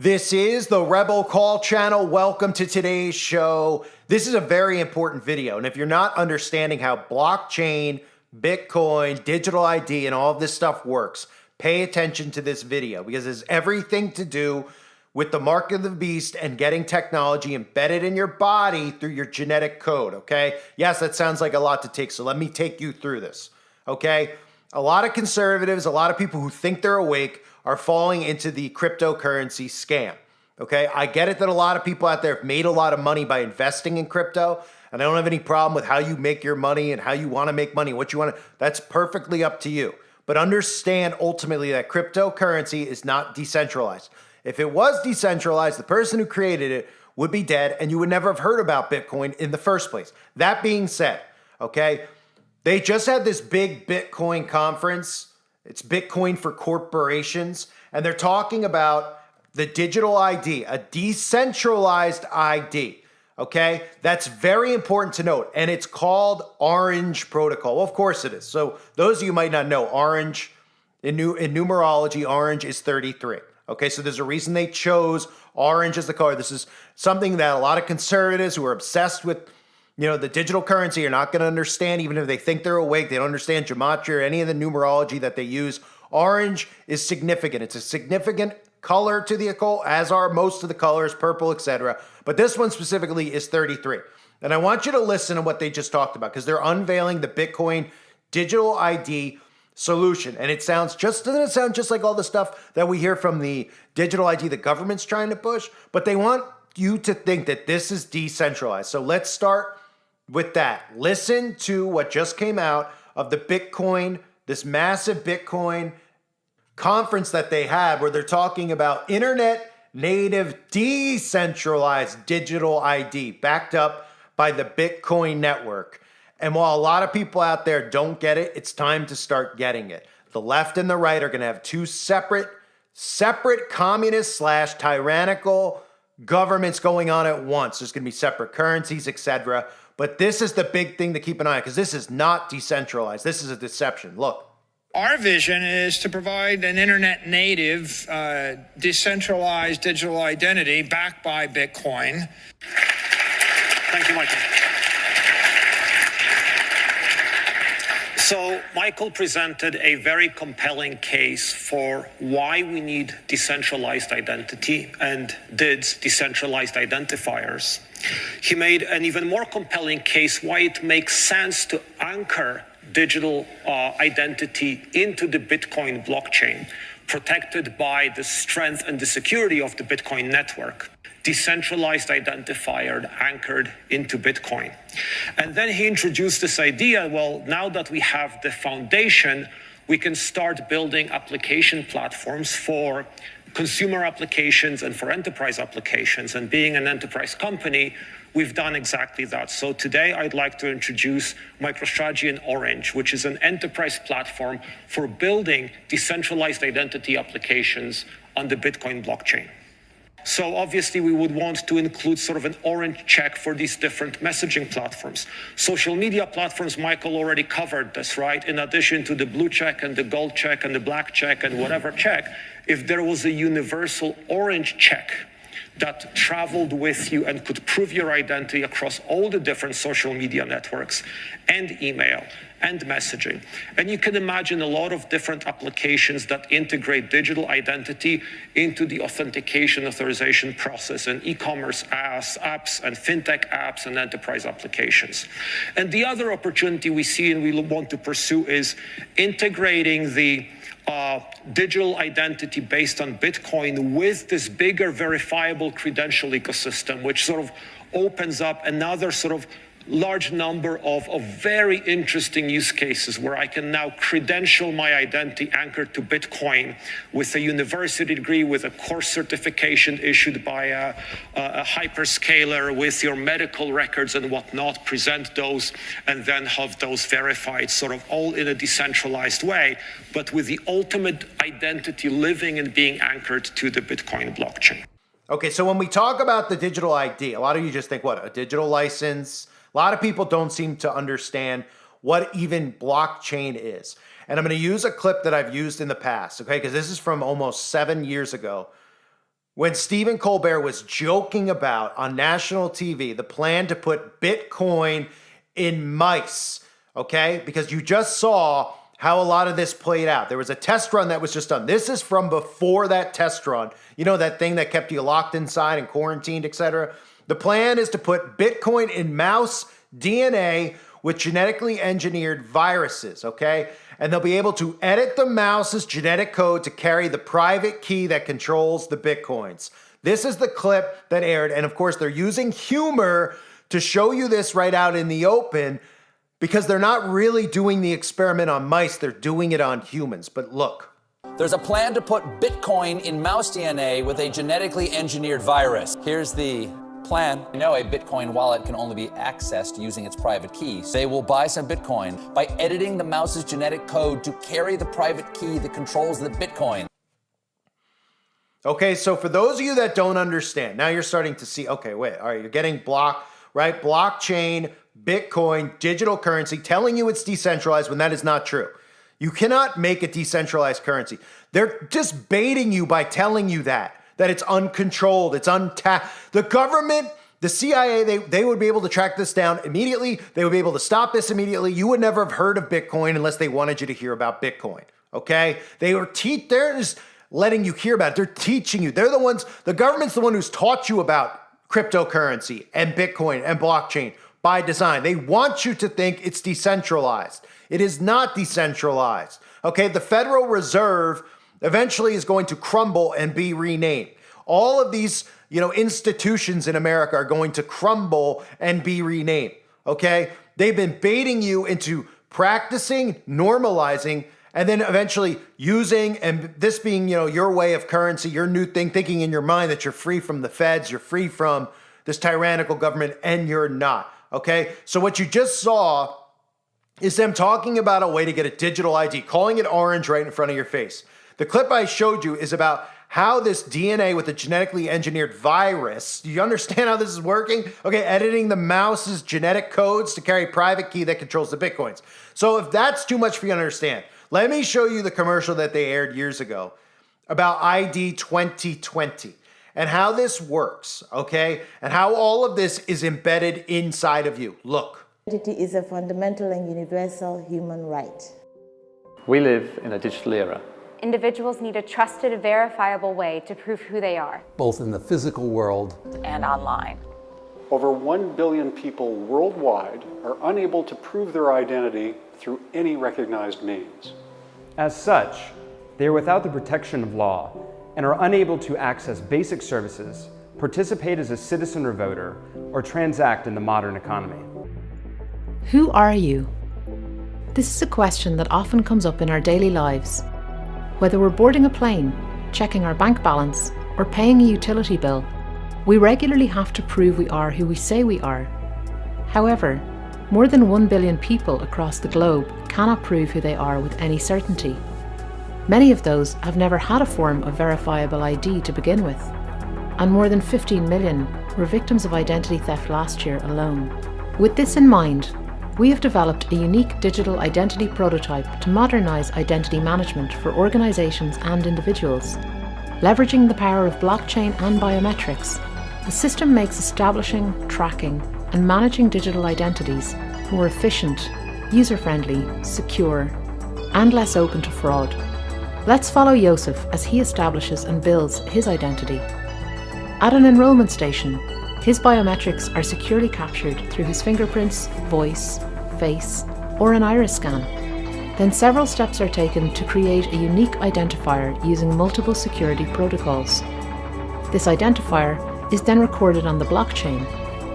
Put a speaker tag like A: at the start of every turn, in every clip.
A: This is the Rebel Call channel. Welcome to today's show. This is a very important video. And if you're not understanding how blockchain, Bitcoin, digital ID, and all of this stuff works, pay attention to this video because it's everything to do with the mark of the beast and getting technology embedded in your body through your genetic code, okay? Yes, that sounds like a lot to take, so let me take you through this, okay? A lot of conservatives, a lot of people who think they're awake are falling into the cryptocurrency scam, okay? I get it that a lot of people out there have made a lot of money by investing in crypto, and I don't have any problem with how you make your money and how you want to make money, what you want to, that's perfectly up to you. But understand ultimately that cryptocurrency is not decentralized. If it was decentralized, the person who created it would be dead and you would never have heard about Bitcoin in the first place. That being said, okay, they just had this big Bitcoin conference. It's Bitcoin for corporations, and they're talking about the digital ID, a decentralized ID, okay? That's very important to note, and it's called Orange Protocol. Well, of course it is. So those of you might not know, Orange, in numerology, Orange is 33, okay? So there's a reason they chose Orange as the color. This is something that a lot of conservatives who are obsessed with the digital currency are not going to understand, even if they think they're awake. They don't understand gematria or any of the numerology that they use. Orange is significant. It's a significant color to the occult, as are most of the colors, purple, etc. But this one specifically is 33. And I want you to listen to what they just talked about because they're unveiling the Bitcoin digital ID solution. And doesn't it sound just like all the stuff that we hear from the digital ID the government's trying to push? But they want you to think that this is decentralized. So let's start with that. Listen to what just came out of the Bitcoin, this massive Bitcoin conference that they had where they're talking about internet native decentralized digital ID backed up by the Bitcoin network. And while a lot of people out there don't get it, it's time to start getting it. The left and the right are going to have two separate communist / tyrannical governments going on at once. There's going to be separate currencies, etc. But this is the big thing to keep an eye on because this is not decentralized. This is a deception. Look.
B: Our vision is to provide an internet native, decentralized digital identity backed by Bitcoin.
C: Thank you, Michael. So Michael presented a very compelling case for why we need decentralized identity and DIDs, decentralized identifiers. He made an even more compelling case why it makes sense to anchor digital identity into the Bitcoin blockchain, protected by the strength and the security of the Bitcoin network. Decentralized identifier anchored into Bitcoin. And then he introduced this idea, well, now that we have the foundation, we can start building application platforms for consumer applications and for enterprise applications. And being an enterprise company, we've done exactly that. So today I'd like to introduce MicroStrategy and Orange, which is an enterprise platform for building decentralized identity applications on the Bitcoin blockchain. So obviously we would want to include sort of an orange check for these different messaging platforms. Social media platforms, Michael already covered this, right? In addition to the blue check and the gold check and the black check and whatever check, if there was a universal orange check that traveled with you and could prove your identity across all the different social media networks and email and messaging. And you can imagine a lot of different applications that integrate digital identity into the authentication authorization process and e-commerce apps and fintech apps and enterprise applications. And the other opportunity we see and we want to pursue is integrating the digital identity based on Bitcoin with this bigger verifiable credential ecosystem, which sort of opens up another sort of large number of very interesting use cases where I can now credential my identity anchored to Bitcoin with a university degree, with a course certification issued by a hyperscaler, with your medical records and whatnot, present those and then have those verified sort of all in a decentralized way, but with the ultimate identity living and being anchored to the Bitcoin blockchain.
A: Okay, so when we talk about the digital ID, a lot of you just think, what, a digital license? A lot of people don't seem to understand what even blockchain is. And I'm going to use a clip that I've used in the past, okay? Because this is from almost 7 years ago when Stephen Colbert was joking about on national TV the plan to put Bitcoin in mice, okay? Because you just saw how a lot of this played out. There was a test run that was just done. This is from before that test run. You know, that thing that kept you locked inside and quarantined, etc. The plan is to put Bitcoin in mouse DNA with genetically engineered viruses, okay? And they'll be able to edit the mouse's genetic code to carry the private key that controls the Bitcoins. This is the clip that aired. And of course, they're using humor to show you this right out in the open because they're not really doing the experiment on mice. They're doing it on humans. But look.
D: There's a plan to put Bitcoin in mouse DNA with a genetically engineered virus. Here's the plan. You know, a Bitcoin wallet can only be accessed using its private key. They will buy some Bitcoin by editing the mouse's genetic code to carry the private key that controls the Bitcoin.
A: Okay, so for those of you that don't understand, now you're starting to see, okay, wait, all right, you're getting right? Blockchain, Bitcoin, digital currency, telling you it's decentralized when that is not true. You cannot make a decentralized currency. They're just baiting you by telling you that it's uncontrolled, it's untapped. The government, the CIA, they would be able to track this down immediately. They would be able to stop this immediately. You would never have heard of Bitcoin unless they wanted you to hear about Bitcoin, okay? They're just letting you hear about it. They're teaching you. They're the ones, the government's the one who's taught you about cryptocurrency and Bitcoin and blockchain by design. They want you to think it's decentralized. It is not decentralized, okay? The Federal Reserve eventually is going to crumble and be renamed. All of these, institutions in America are going to crumble and be renamed, okay? They've been baiting you into practicing, normalizing, and then eventually using, and this being, your way of currency, your new thing, thinking in your mind that you're free from the feds, you're free from this tyrannical government, and you're not, okay? So what you just saw is them talking about a way to get a digital ID, calling it orange right in front of your face. The clip I showed you is about how this DNA with a genetically engineered virus, do you understand how this is working? Okay, editing the mouse's genetic codes to carry private key that controls the Bitcoins. So if that's too much for you to understand, let me show you the commercial that they aired years ago about ID 2020 and how this works, okay? And how all of this is embedded inside of you. Look.
E: Identity is a fundamental and universal human right.
F: We live in a digital era.
G: Individuals need a trusted, verifiable way to prove who they are,
H: both in the physical world
G: and online.
I: Over 1 billion people worldwide are unable to prove their identity through any recognized means.
J: As such, they are without the protection of law and are unable to access basic services, participate as a citizen or voter, or transact in the modern economy.
K: Who are you? This is a question that often comes up in our daily lives. Whether we're boarding a plane, checking our bank balance, or paying a utility bill, we regularly have to prove we are who we say we are. However, more than 1 billion people across the globe cannot prove who they are with any certainty. Many of those have never had a form of verifiable ID to begin with, and more than 15 million were victims of identity theft last year alone. With this in mind, we have developed a unique digital identity prototype to modernise identity management for organisations and individuals. Leveraging the power of blockchain and biometrics, the system makes establishing, tracking, and managing digital identities more efficient, user-friendly, secure, and less open to fraud. Let's follow Joseph as he establishes and builds his identity. At an enrolment station, his biometrics are securely captured through his fingerprints, voice, face, or an iris scan. Then several steps are taken to create a unique identifier using multiple security protocols. This identifier is then recorded on the blockchain,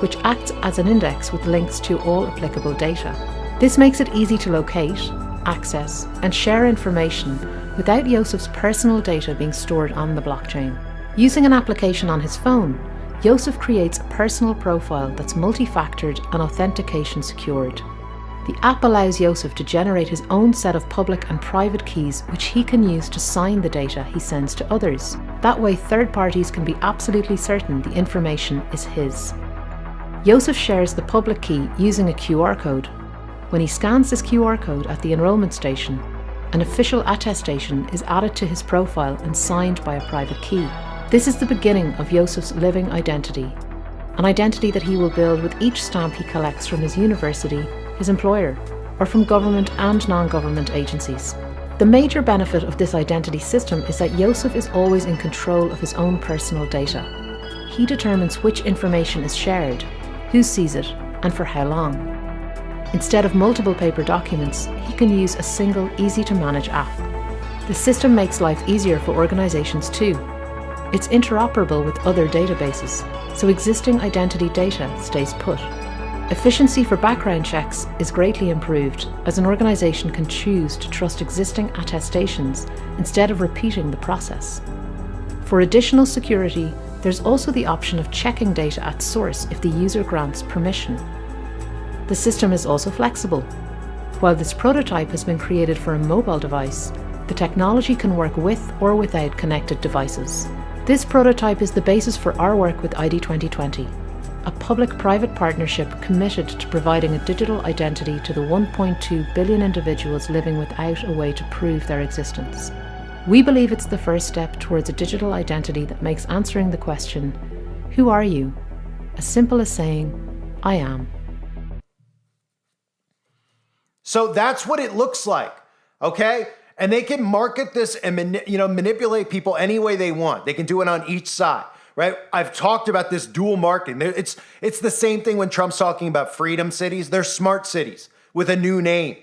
K: which acts as an index with links to all applicable data. This makes it easy to locate, access, and share information without Josef's personal data being stored on the blockchain. Using an application on his phone, Josef creates a personal profile that's multi-factored and authentication secured. The app allows Josef to generate his own set of public and private keys which he can use to sign the data he sends to others. That way third parties can be absolutely certain the information is his. Josef shares the public key using a QR code. When he scans this QR code at the enrolment station, an official attestation is added to his profile and signed by a private key. This is the beginning of Yosef's living identity, an identity that he will build with each stamp he collects from his university, his employer, or from government and non-government agencies. The major benefit of this identity system is that Yosef is always in control of his own personal data. He determines which information is shared, who sees it, and for how long. Instead of multiple paper documents, he can use a single, easy-to-manage app. The system makes life easier for organizations too. It's interoperable with other databases, so existing identity data stays put. Efficiency for background checks is greatly improved, as an organization can choose to trust existing attestations instead of repeating the process. For additional security, there's also the option of checking data at source if the user grants permission. The system is also flexible. While this prototype has been created for a mobile device, the technology can work with or without connected devices. This prototype is the basis for our work with ID 2020, a public-private partnership committed to providing a digital identity to the 1.2 billion individuals living without a way to prove their existence. We believe it's the first step towards a digital identity that makes answering the question, "Who are you?" as simple as saying, "I am."
A: So that's what it looks like, okay? And they can market this and manipulate people any way they want. They can do it on each side, right? I've talked about this dual marketing. It's the same thing when Trump's talking about freedom cities. They're smart cities with a new name,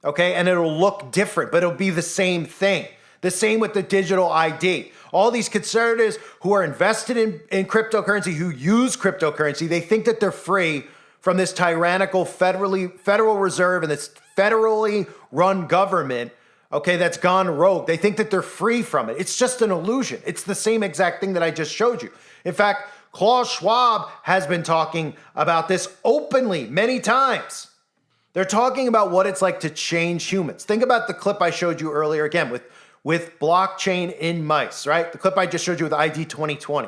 A: okay? And it'll look different, but it'll be the same thing. The same with the digital ID. All these conservatives who are invested in cryptocurrency, who use cryptocurrency, they think that they're free from this tyrannical Federal Reserve and this federally run government, okay, that's gone rogue. They think that they're free from it. It's just an illusion. It's the same exact thing that I just showed you. In fact, Klaus Schwab has been talking about this openly many times. They're talking about what it's like to change humans. Think about the clip I showed you earlier, again, with blockchain in mice, right? The clip I just showed you with ID 2020,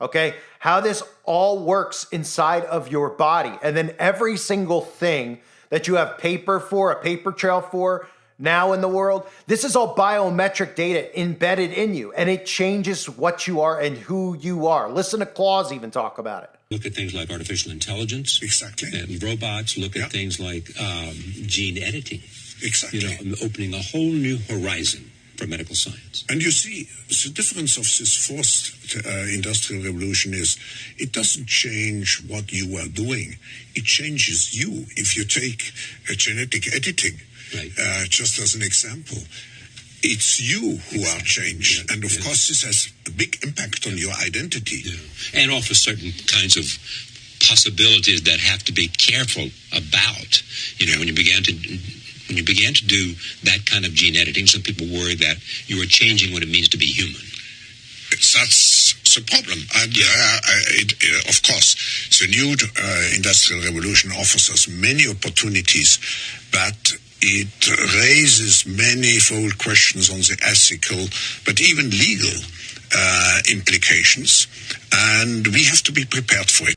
A: okay? How this all works inside of your body. And then every single thing that you have paper for, a paper trail for, now in the world, this is all biometric data embedded in you, and it changes what you are and who you are. Listen to Klaus even talk about it.
L: Look at things like artificial intelligence.
M: Exactly.
L: And robots. Look at things like gene editing.
M: Exactly.
L: Opening a whole new horizon for medical science.
M: And you see, the difference of this fourth industrial revolution is it doesn't change what you are doing. It changes you. If you take genetic editing,
L: right.
M: Just as an example, it's you who are changed. And of course, this has a big impact on your identity.
L: And offers certain kinds of possibilities that have to be careful about. When you began to do that kind of gene editing, some people worry that you are changing what it means to be human.
M: That's the problem. Of course, the new industrial revolution offers us many opportunities, but it raises manifold questions on the ethical, but even legal implications, and we have to be prepared for it.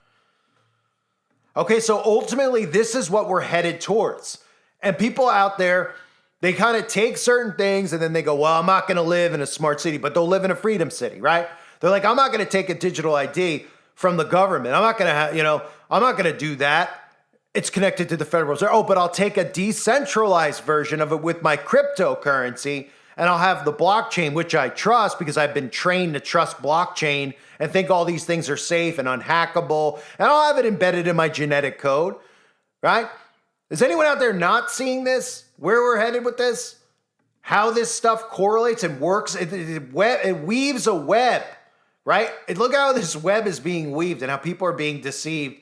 A: Okay, so ultimately, this is what we're headed towards. And people out there, they kind of take certain things and then they go, well, I'm not going to live in a smart city, but they'll live in a freedom city, right? They're like, I'm not going to take a digital ID from the government. I'm not going to I'm not going to do that. It's connected to the Federal Reserve. Oh, but I'll take a decentralized version of it with my cryptocurrency, and I'll have the blockchain, which I trust because I've been trained to trust blockchain and think all these things are safe and unhackable, and I'll have it embedded in my genetic code, right? Is anyone out there not seeing this? Where we're headed with this? How this stuff correlates and works? It weaves a web, right? Look how this web is being weaved and how people are being deceived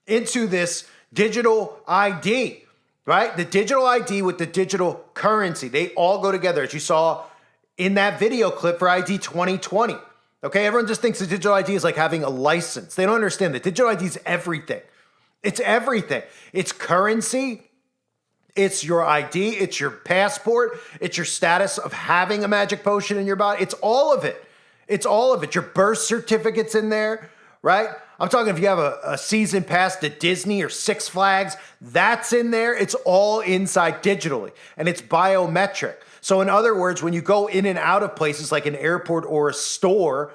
A: into this digital ID, right? The digital ID with the digital currency, they all go together, as you saw in that video clip for ID 2020. Okay, everyone just thinks the digital ID is like having a license. They don't understand that digital ID is everything. It's everything. It's currency. It's your ID. It's your passport. It's your status of having a magic potion in your body. It's all of it. It's all of it. Your birth certificate's in there, right? I'm talking if you have a season pass to Disney or Six Flags, that's in there. It's all inside digitally, and it's biometric. So in other words, when you go in and out of places like an airport or a store,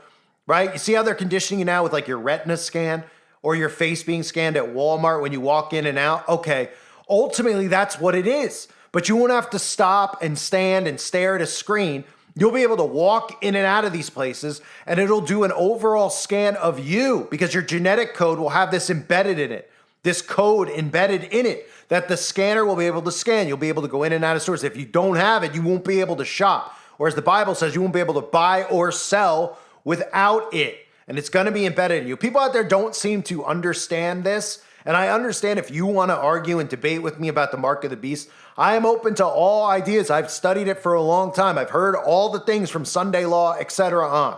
A: right? You see how they're conditioning you now with like your retina scan or your face being scanned at Walmart when you walk in and out? Okay, ultimately that's what it is. But you won't have to stop and stand and stare at a screen. You'll be able to walk in and out of these places and it'll do an overall scan of you because your genetic code will have this embedded in it, this code embedded in it that the scanner will be able to scan. You'll be able to go in and out of stores. If you don't have it, you won't be able to shop. Or as the Bible says, you won't be able to buy or sell without it. And it's going to be embedded in you. People out there don't seem to understand this. And I understand if you want to argue and debate with me about the mark of the beast, I am open to all ideas. I've studied it for a long time. I've heard all the things from Sunday law, etc. on.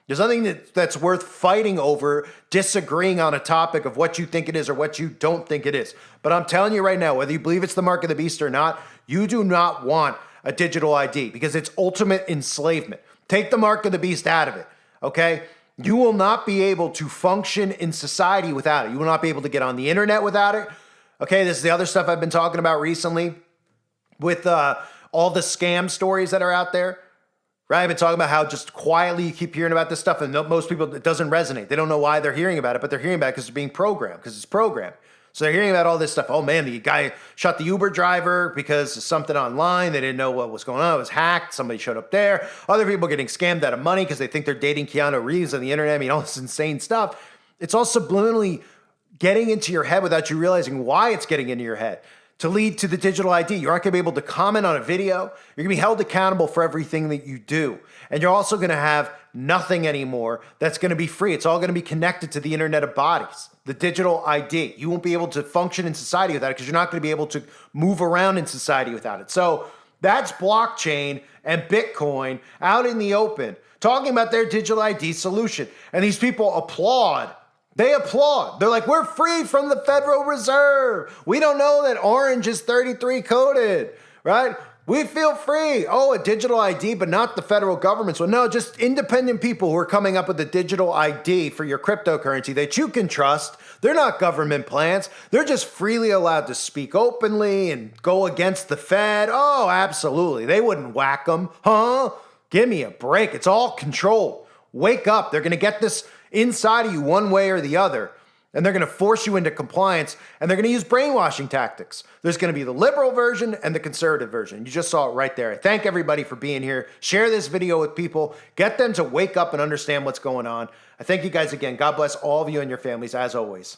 A: There's nothing that's worth fighting over, disagreeing on a topic of what you think it is or what you don't think it is. But I'm telling you right now, whether you believe it's the mark of the beast or not, you do not want a digital ID because it's ultimate enslavement. Take the mark of the beast out of it, okay? You will not be able to function in society without it. You will not be able to get on the internet without it. Okay, this is the other stuff I've been talking about recently with all the scam stories that are out there, right? I've been talking about how just quietly you keep hearing about this stuff and most people, it doesn't resonate. They don't know why they're hearing about it, but they're hearing about it because they're being programmed, because it's programmed. So they're hearing about all this stuff. Oh man, the guy shot the Uber driver because of something online. They didn't know what was going on. It was hacked. Somebody showed up there. Other people getting scammed out of money because they think they're dating Keanu Reeves on the internet. I mean, all this insane stuff. It's all subliminally getting into your head without you realizing why it's getting into your head to lead to the digital ID. You aren't going to be able to comment on a video. You're going to be held accountable for everything that you do. And you're also going to have nothing anymore that's going to be free. It's all going to be connected to the Internet of Bodies, the digital ID. You won't be able to function in society without it because you're not going to be able to move around in society without it. So that's blockchain and Bitcoin out in the open, talking about their digital ID solution. And these people applaud. They applaud. They're like, we're free from the Federal Reserve. We don't know that orange is 33 coded, right? We feel free. Oh, a digital ID, but not the federal government. So no, just independent people who are coming up with a digital ID for your cryptocurrency that you can trust. They're not government plants. They're just freely allowed to speak openly and go against the Fed. Oh, absolutely. They wouldn't whack them. Huh? Give me a break. It's all controlled. Wake up. They're going to get this inside of you one way or the other. And they're going to force you into compliance, and they're going to use brainwashing tactics. There's going to be the liberal version and the conservative version. You just saw it right there. I thank everybody for being here. Share this video with people. Get them to wake up and understand what's going on. I thank you guys again. God bless all of you and your families, as always.